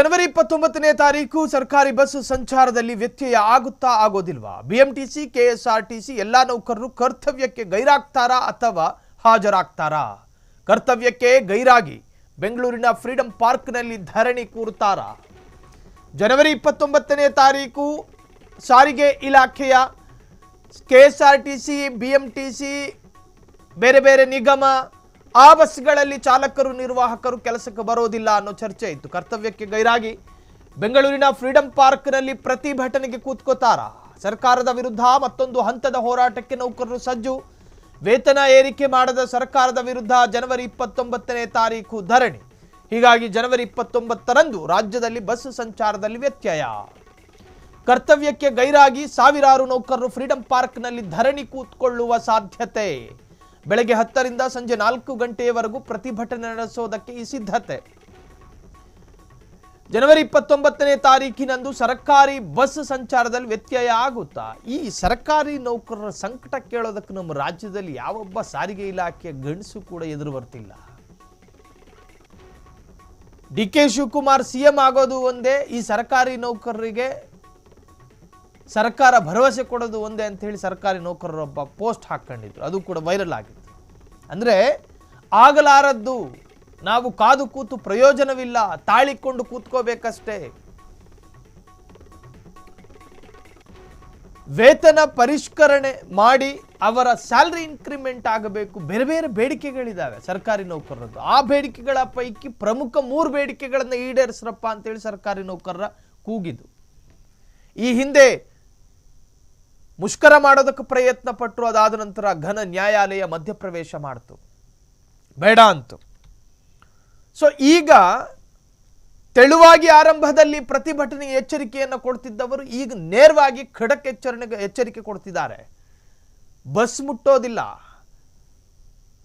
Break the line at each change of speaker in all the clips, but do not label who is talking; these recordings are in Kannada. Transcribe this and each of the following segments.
ಜನವರಿ 29ನೇ ತಾರೀಕು ಸರ್ಕಾರಿ ಬಸ್ ಸಂಚಾರದಲ್ಲಿ ವ್ಯತ್ಯಯ ಆಗುತ್ತಾ ಆಗೋದಿಲ್ವಾ? ಬಿಎಂಟಿಸಿ, ಕೆಎಸ್ಆರ್ಟಿಸಿ ಎಲ್ಲಾ ನೌಕರರು ಕರ್ತವ್ಯಕ್ಕೆ ಗೈರಾಗ್ತಾರಾ ಅಥವಾ ಹಾಜರಾಗ್ತಾರಾ? ಕರ್ತವ್ಯಕ್ಕೆ ಗೈರಾಗಿ ಬೆಂಗಳೂರಿನ ಫ್ರೀಡಂ ಪಾರ್ಕ್ನಲ್ಲಿ ಧರಣಿ ಕೂರುತ್ತಾರಾ? ಜನವರಿ 29ನೇ ತಾರೀಕು ಸಾರಿಗೆ ಇಲಾಖೆಯ ಕೆಎಸ್ಆರ್ಟಿಸಿ, ಬಿಎಂಟಿಸಿ, ಬೇರೆ ಬೇರೆ ನಿಗಮ ಆ ಬಸ್ಗಳಲ್ಲಿ ಚಾಲಕರು ನಿರ್ವಾಹಕರು ಕೆಲಸಕ್ಕೆ ಬರೋದಿಲ್ಲ ಅನ್ನೋ ಚರ್ಚೆ ಇತ್ತು. ಕರ್ತವ್ಯಕ್ಕೆ ಗೈರಾಗಿ ಬೆಂಗಳೂರಿನ ಫ್ರೀಡಂ ಪಾರ್ಕ್ನಲ್ಲಿ ಪ್ರತಿಭಟನೆಗೆ ಕೂತ್ಕೋತಾರ. ಸರ್ಕಾರದ ವಿರುದ್ಧ ಮತ್ತೊಂದು ಹಂತದ ಹೋರಾಟಕ್ಕೆ ನೌಕರರು ಸಜ್ಜು. ವೇತನ ಏರಿಕೆ ಮಾಡದ ಸರ್ಕಾರದ ವಿರುದ್ಧ ಜನವರಿ 29ನೇ ತಾರೀಕು ಧರಣಿ. ಹೀಗಾಗಿ ಜನವರಿ 29ರಂದು ರಾಜ್ಯದಲ್ಲಿ ಬಸ್ ಸಂಚಾರದಲ್ಲಿ ವ್ಯತ್ಯಯ. ಕರ್ತವ್ಯಕ್ಕೆ ಗೈರಾಗಿ ಸಾವಿರಾರು ನೌಕರರು ಫ್ರೀಡಂ ಪಾರ್ಕ್ನಲ್ಲಿ ಧರಣಿ ಕೂತ್ಕೊಳ್ಳುವ ಸಾಧ್ಯತೆ. ಬೆಳಗ್ಗೆ 10ರಿಂದ ಸಂಜೆ 4 ಗಂಟೆಯವರೆಗೂ ಪ್ರತಿಭಟನೆ ನಡೆಸೋದಕ್ಕೆ ಈ ಸಿದ್ಧತೆ. ಜನವರಿ 29ನೇ ತಾರೀಕಿನಂದು ಸರ್ಕಾರಿ ಬಸ್ ಸಂಚಾರದಲ್ಲಿ ವ್ಯತ್ಯಯ ಆಗುತ್ತಾ? ಈ ಸರ್ಕಾರಿ ನೌಕರರ ಸಂಕಟ ಕೇಳೋದಕ್ಕೆ ನಮ್ಮ ರಾಜ್ಯದಲ್ಲಿ ಯಾವೊಬ್ಬ ಸಾರಿಗೆ ಇಲಾಖೆಯ ಗಂಡಸು ಕೂಡ ಎದುರು ಬರ್ತಿಲ್ಲ. ಡಿ.ಕೆ. ಶಿವಕುಮಾರ್ ಸಿಎಂ ಆಗೋದು ಒಂದೇ, ಈ ಸರ್ಕಾರಿ ನೌಕರರಿಗೆ ಸರ್ಕಾರ ಭರವಸೆ ಕೊಡೋದು ಒಂದೇ ಅಂತ ಹೇಳಿ ಸರ್ಕಾರಿ ನೌಕರರೊಬ್ಬ ಪೋಸ್ಟ್ ಹಾಕೊಂಡಿದ್ರು. ಅದು ಕೂಡ ವೈರಲ್ ಆಗಿತ್ತು. ಅಂದರೆ ಆಗಲಾರದ್ದು, ನಾವು ಕಾದು ಕೂತು ಪ್ರಯೋಜನವಿಲ್ಲ, ತಾಳಿಕೊಂಡು ಕೂತ್ಕೋಬೇಕಷ್ಟೇ. ವೇತನ ಪರಿಷ್ಕರಣೆ ಮಾಡಿ ಅವರ ಸ್ಯಾಲರಿ ಇನ್ಕ್ರಿಮೆಂಟ್ ಆಗಬೇಕು. ಬೇರೆ ಬೇರೆ ಬೇಡಿಕೆಗಳಿದ್ದಾವೆ ಸರ್ಕಾರಿ ನೌಕರರದ್ದು. ಆ ಬೇಡಿಕೆಗಳ ಪೈಕಿ ಪ್ರಮುಖ 3 ಬೇಡಿಕೆಗಳನ್ನು ಈಡೇರಿಸ್ರಪ್ಪ ಅಂತೇಳಿ ಸರ್ಕಾರಿ ನೌಕರರ ಕೂಗಿದ್ದು. ಈ ಹಿಂದೆ ಮುಷ್ಕರ ಮಾಡೋದಕ್ಕೆ ಪ್ರಯತ್ನ ಪಟ್ಟರು. ಅದಾದ ನಂತರ ಘನ ನ್ಯಾಯಾಲಯ ಮಧ್ಯಪ್ರವೇಶ ಮಾಡ್ತು, ಬೇಡ ಅಂತು. ಸೊ ಈಗ ತೆಳುವಾಗಿ ಆರಂಭದಲ್ಲಿ ಪ್ರತಿಭಟನೆಗೆ ಎಚ್ಚರಿಕೆಯನ್ನು ಕೊಡ್ತಿದ್ದವರು ಈಗ ನೇರವಾಗಿ ಖಡಕ್ ಎಚ್ಚರಿಕೆ ಕೊಡ್ತಿದ್ದಾರೆ. ಬಸ್ ಮುಟ್ಟೋದಿಲ್ಲ.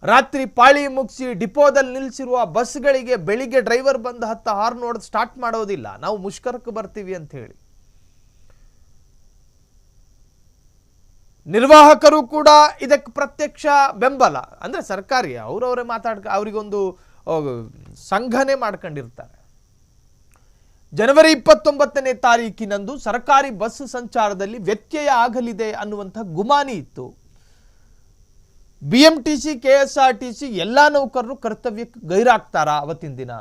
ರಾತ್ರಿ ಪಾಳಿ ಮುಗಿಸಿ ಡಿಪೋದಲ್ಲಿ ನಿಲ್ಲಿಸಿರುವ ಬಸ್ಗಳಿಗೆ ಬೆಳಿಗ್ಗೆ ಡ್ರೈವರ್ ಬಂದು ಹಾರ್ನ್ ಹೊಡೆದು ಸ್ಟಾರ್ಟ್ ಮಾಡೋದಿಲ್ಲ. ನಾವು ಮುಷ್ಕರಕ್ಕೆ ಬರ್ತೀವಿ ಅಂತ ಹೇಳಿ. ನಿರ್ವಾಹಕರು ಕೂಡ ಇದಕ್ಕೆ ಪ್ರತ್ಯಕ್ಷ ಬೆಂಬಲ. ಅಂದರೆ ಸರ್ಕಾರಿ ಅವರವರೇ ಅವರಿಗೊಂದು ಸಂಘನೆ ಮಾಡ್ಕೊಂಡಿರ್ತಾರೆ. ಜನವರಿ 29ನೇ ತಾರೀಕಿನಂದು ಸರ್ಕಾರಿ ಬಸ್ ಸಂಚಾರದಲ್ಲಿ ವ್ಯತ್ಯಯ ಆಗಲಿದೆ ಅನ್ನುವಂಥ ಗುಮಾನಿ ಇತ್ತು. ಬಿಎಂಟಿಸಿ, ಕೆಎಸ್ಆರ್ಟಿಸಿ ಎಲ್ಲ ನೌಕರರು ಕರ್ತವ್ಯಕ್ಕೆ ಗೈರಾಗ್ತಾರಾ? ಅವತ್ತಿನ ದಿನ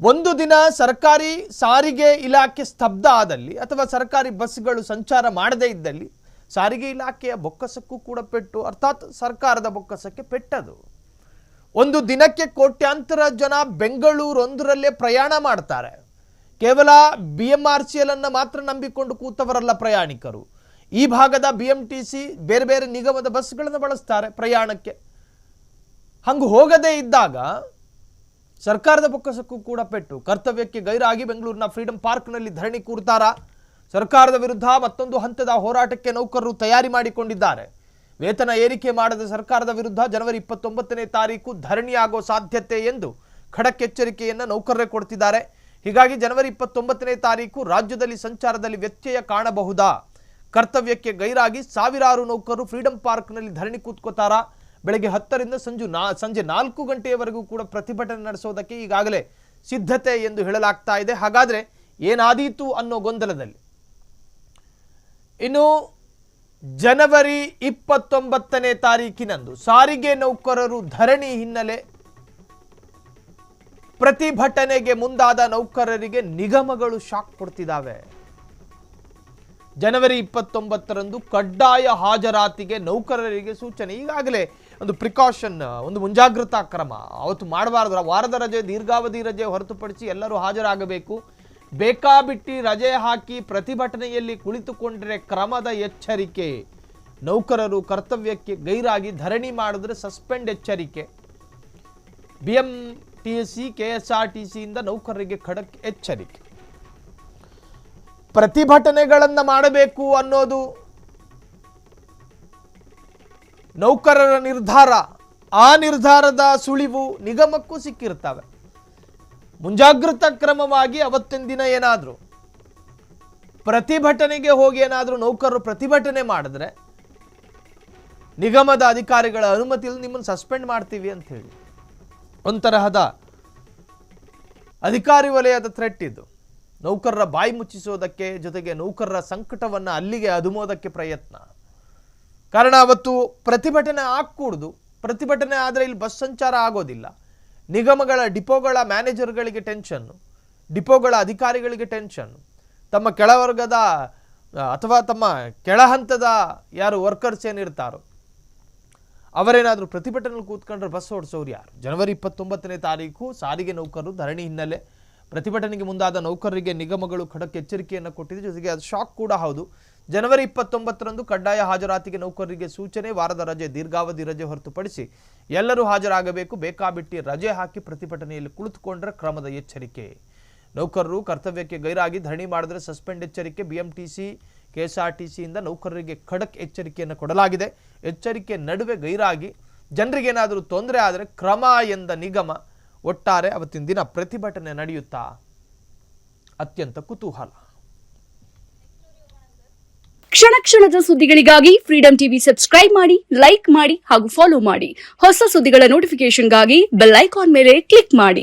ಒಂದು ದಿನ ಸರ್ಕಾರಿ ಸಾರಿಗೆ ಇಲಾಖೆ ಸ್ತಬ್ಧ ಆದಲ್ಲಿ ಅಥವಾ ಸರ್ಕಾರಿ ಬಸ್ಗಳು ಸಂಚಾರ ಮಾಡದೇ ಇದ್ದಲ್ಲಿ ಸಾರಿಗೆ ಇಲಾಖೆಯ ಬೊಕ್ಕಸಕ್ಕೂ ಕೂಡ ಪೆಟ್ಟು, ಅರ್ಥಾತ್ ಸರ್ಕಾರದ ಬೊಕ್ಕಸಕ್ಕೆ ಪೆಟ್ಟದು. ಒಂದು ದಿನಕ್ಕೆ ಕೋಟ್ಯಾಂತರ ಜನ ಬೆಂಗಳೂರೊಂದರಲ್ಲೇ ಪ್ರಯಾಣ ಮಾಡ್ತಾರೆ. ಕೇವಲ BMRCL ಅನ್ನು ಮಾತ್ರ ನಂಬಿಕೊಂಡು ಕೂತವರಲ್ಲ ಪ್ರಯಾಣಿಕರು. ಈ ಭಾಗದ BMTC ಬೇರೆ ಬೇರೆ ನಿಗಮದ ಬಸ್ಗಳನ್ನು ಬಳಸ್ತಾರೆ ಪ್ರಯಾಣಕ್ಕೆ. ಹಂಗೆ ಹೋಗದೇ ಇದ್ದಾಗ ಸರ್ಕಾರದ ಬೊಕ್ಕಸಕ್ಕೂ ಕೂಡ ಪೆಟ್ಟು. ಕರ್ತವ್ಯಕ್ಕೆ ಗೈರಾಗಿ ಬೆಂಗಳೂರಿನ ಫ್ರೀಡಂ ಪಾರ್ಕ್ನಲ್ಲಿ ಧರಣಿ ಕೂರ್ತಾರ. ಸರ್ಕಾರದ ವಿರುದ್ಧ ಮತ್ತೊಂದು ಹಂತದ ಹೋರಾಟಕ್ಕೆ ನೌಕರರು ತಯಾರಿ ಮಾಡಿಕೊಂಡಿದ್ದಾರೆ. ವೇತನ ಏರಿಕೆ ಮಾಡದ ಸರ್ಕಾರದ ವಿರುದ್ಧ ಜನವರಿ 29ನೇ ತಾರೀಕು ಧರಣಿಯಾಗೋ ಸಾಧ್ಯತೆ ಎಂದು ಖಡಕ್ ಎಚ್ಚರಿಕೆಯನ್ನು ನೌಕರರೇ ಕೊಡ್ತಿದ್ದಾರೆ. ಹೀಗಾಗಿ ಜನವರಿ 29ನೇ ತಾರೀಕು ರಾಜ್ಯದಲ್ಲಿ ಸಂಚಾರದಲ್ಲಿ ವ್ಯತ್ಯಯ ಕಾಣಬಹುದಾ? ಕರ್ತವ್ಯಕ್ಕೆ ಗೈರಾಗಿ ಸಾವಿರಾರು ನೌಕರರು ಫ್ರೀಡಂ ಪಾರ್ಕ್ನಲ್ಲಿ ಧರಣಿ ಕೂತ್ಕೋತಾರ. ಬೆಳಗ್ಗೆ 10ರಿಂದ ಸಂಜೆ 4 ಗಂಟೆಯವರೆಗೂ ಕೂಡ ಪ್ರತಿಭಟನೆ ನಡೆಸೋದಕ್ಕೆ ಈಗಾಗಲೇ ಸಿದ್ಧತೆ ಎಂದು ಹೇಳಲಾಗ್ತಾ ಇದೆ. ಹಾಗಾದರೆ ಏನಾದೀತು ಅನ್ನೋ ಗೊಂದಲದಲ್ಲಿ ಇನ್ನು ಜನವರಿ 29ನೇ ತಾರೀಕಿನಂದು ಸಾರಿಗೆ ನೌಕರರು ಧರಣಿ ಹಿನ್ನೆಲೆ ಪ್ರತಿಭಟನೆಗೆ ಮುಂದಾದ ನೌಕರರಿಗೆ ನಿಗಮಗಳು ಶಾಕ್ ಕೊಡ್ತಿದ್ದಾವೆ. ಜನವರಿ 29ರಂದು ಕಡ್ಡಾಯ ಹಾಜರಾತಿಗೆ ನೌಕರರಿಗೆ ಸೂಚನೆ. ಈಗಾಗಲೇ ಒಂದು ಪ್ರಿಕಾಷನ್, ಒಂದು ಮುಂಜಾಗ್ರತಾ ಕ್ರಮ ಅವತ್ತು ಮಾಡಬಾರದು. ವಾರದ ರಜೆ, ದೀರ್ಘಾವಧಿ ರಜೆ ಹೊರತುಪಡಿಸಿ ಎಲ್ಲರೂ ಹಾಜರಾಗಬೇಕು. ಬೇಕಾಬಿಟ್ಟಿ ರಜೆ ಹಾಕಿ ಪ್ರತಿಭಟನೆಯಲ್ಲಿ ಕುಳಿತುಕೊಂಡರೆ ಕ್ರಮದ ಎಚ್ಚರಿಕೆ. ನೌಕರರು ಕರ್ತವ್ಯಕ್ಕೆ ಗೈರಾಗಿ ಧರಣಿ ಮಾಡಿದ್ರೆ ಸಸ್ಪೆಂಡ್ ಎಚ್ಚರಿಕೆ. BMTC, KSRTCಯಿಂದ ನೌಕರರಿಗೆ ಖಡಕ್ ಎಚ್ಚರಿಕೆ. ಪ್ರತಿಭಟನೆಗಳನ್ನು ಮಾಡಬೇಕು ಅನ್ನೋದು ನೌಕರರ ನಿರ್ಧಾರ. ಆ ನಿರ್ಧಾರದ ಸುಳಿವು ನಿಗಮಕ್ಕೂ ಸಿಕ್ಕಿರ್ತವೆ. ಮುಂಜಾಗ್ರತಾ ಕ್ರಮವಾಗಿ ಅವತ್ತಿನ ದಿನ ಏನಾದರೂ ಪ್ರತಿಭಟನೆಗೆ ಹೋಗಿ ಏನಾದರೂ ನೌಕರರು ಪ್ರತಿಭಟನೆ ಮಾಡಿದ್ರೆ ನಿಗಮದ ಅಧಿಕಾರಿಗಳ ಅನುಮತಿ ಇಲ್ಲದೆ ನಿಮ್ಮನ್ನು ಸಸ್ಪೆಂಡ್ ಮಾಡ್ತೀವಿ ಅಂತ ಹೇಳಿ ಒಂದು ತರಹದ ಅಧಿಕಾರಿ ವಲಯದ ಥ್ರೆಟ್ ಇದು. ನೌಕರರ ಬಾಯಿ ಮುಚ್ಚಿಸೋದಕ್ಕೆ, ಜೊತೆಗೆ ನೌಕರರ ಸಂಕಟವನ್ನು ಅಲ್ಲಿಗೆ ಅದುಮೋದಕ್ಕೆ ಪ್ರಯತ್ನ. ಕಾರಣ ಅವತ್ತು ಪ್ರತಿಭಟನೆ ಆಗಕೂಡ್ದು. ಪ್ರತಿಭಟನೆ ಆದರೆ ಇಲ್ಲಿ ಬಸ್ ಸಂಚಾರ ಆಗೋದಿಲ್ಲ. ನಿಗಮಗಳ ಡಿಪೋಗಳ ಮ್ಯಾನೇಜರ್ಗಳಿಗೆ ಟೆನ್ಷನ್ನು, ಡಿಪೋಗಳ ಅಧಿಕಾರಿಗಳಿಗೆ ಟೆನ್ಷನ್ನು. ತಮ್ಮ ಕೆಳವರ್ಗದ ಅಥವಾ ತಮ್ಮ ಕೆಳಹಂತದ ಯಾರು ವರ್ಕರ್ಸ್ ಏನಿರ್ತಾರೋ ಅವರೇನಾದರೂ ಪ್ರತಿಭಟನೆಯಲ್ಲಿ ಕೂತ್ಕೊಂಡ್ರೆ ಬಸ್ ಓಡಿಸೋರು ಯಾರು? ಜನವರಿ 29ನೇ ತಾರೀಕು ಸಾರಿಗೆ ನೌಕರರು ಧರಣಿ ಹಿನ್ನೆಲೆ ಪ್ರತಿಭಟನೆಗೆ ಮುಂದಾದ ನೌಕರರಿಗೆ ನಿಗಮಗಳು ಖಡಕ್ ಎಚ್ಚರಿಕೆಯನ್ನು ಕೊಟ್ಟಿದೆ. ಜೊತೆಗೆ ಅದು ಶಾಕ್ ಕೂಡ ಹೌದು. ಜನವರಿ 29ರಂದು ಕಡ್ಡಾಯ ಹಾಜರಾತಿಗೆ ನೌಕರರಿಗೆ ಸೂಚನೆ. ವಾರದ ರಜೆ, ದೀರ್ಘಾವಧಿ ರಜೆ ಹೊರತುಪಡಿಸಿ ಎಲ್ಲರೂ ಹಾಜರಾಗಬೇಕು. ಬೇಕಾಬಿಟ್ಟಿ ರಜೆ ಹಾಕಿ ಪ್ರತಿಭಟನೆಯಲ್ಲಿ ಕುಳಿತುಕೊಂಡ್ರೆ ಕ್ರಮದ ಎಚ್ಚರಿಕೆ. ನೌಕರರು ಕರ್ತವ್ಯಕ್ಕೆ ಗೈರಾಗಿ ಧರಣಿ ಮಾಡಿದ್ರೆ ಸಸ್ಪೆಂಡ್ ಎಚ್ಚರಿಕೆ. ಬಿಎಂಟಿಸಿ, ಕೆಎಸ್ಆರ್ಟಿಸಿಯಿಂದ ನೌಕರರಿಗೆ ಖಡಕ್ ಎಚ್ಚರಿಕೆಯನ್ನು ಕೊಡಲಾಗಿದೆ. ಎಚ್ಚರಿಕೆ ನಡುವೆ ಗೈರಾಗಿ ಜನರಿಗೇನಾದರೂ ತೊಂದರೆ ಆದರೆ ಕ್ರಮ ಎಂದ ನಿಗಮ. ಒಟ್ಟಾರೆ ಅವತ್ತಿನ ದಿನ ಪ್ರತಿಭಟನೆ ನಡೆಯುತ್ತಾ ಅತ್ಯಂತ ಕುತೂಹಲ.
ಕ್ಷಣ ಕ್ಷಣದ ಸುದ್ದಿಗಳಿಗಾಗಿ ಫ್ರೀಡಂ ಟಿವಿ ಸಬ್ಸ್ಕ್ರೈಬ್ ಮಾಡಿ, ಲೈಕ್ ಮಾಡಿ ಹಾಗೂ ಫಾಲೋ ಮಾಡಿ. ಹೊಸ ಸುದ್ದಿಗಳ ನೋಟಿಫಿಕೇಶನ್ಗಾಗಿ ಬೆಲ್ ಐಕಾನ್ ಮೇಲೆ ಕ್ಲಿಕ್ ಮಾಡಿ.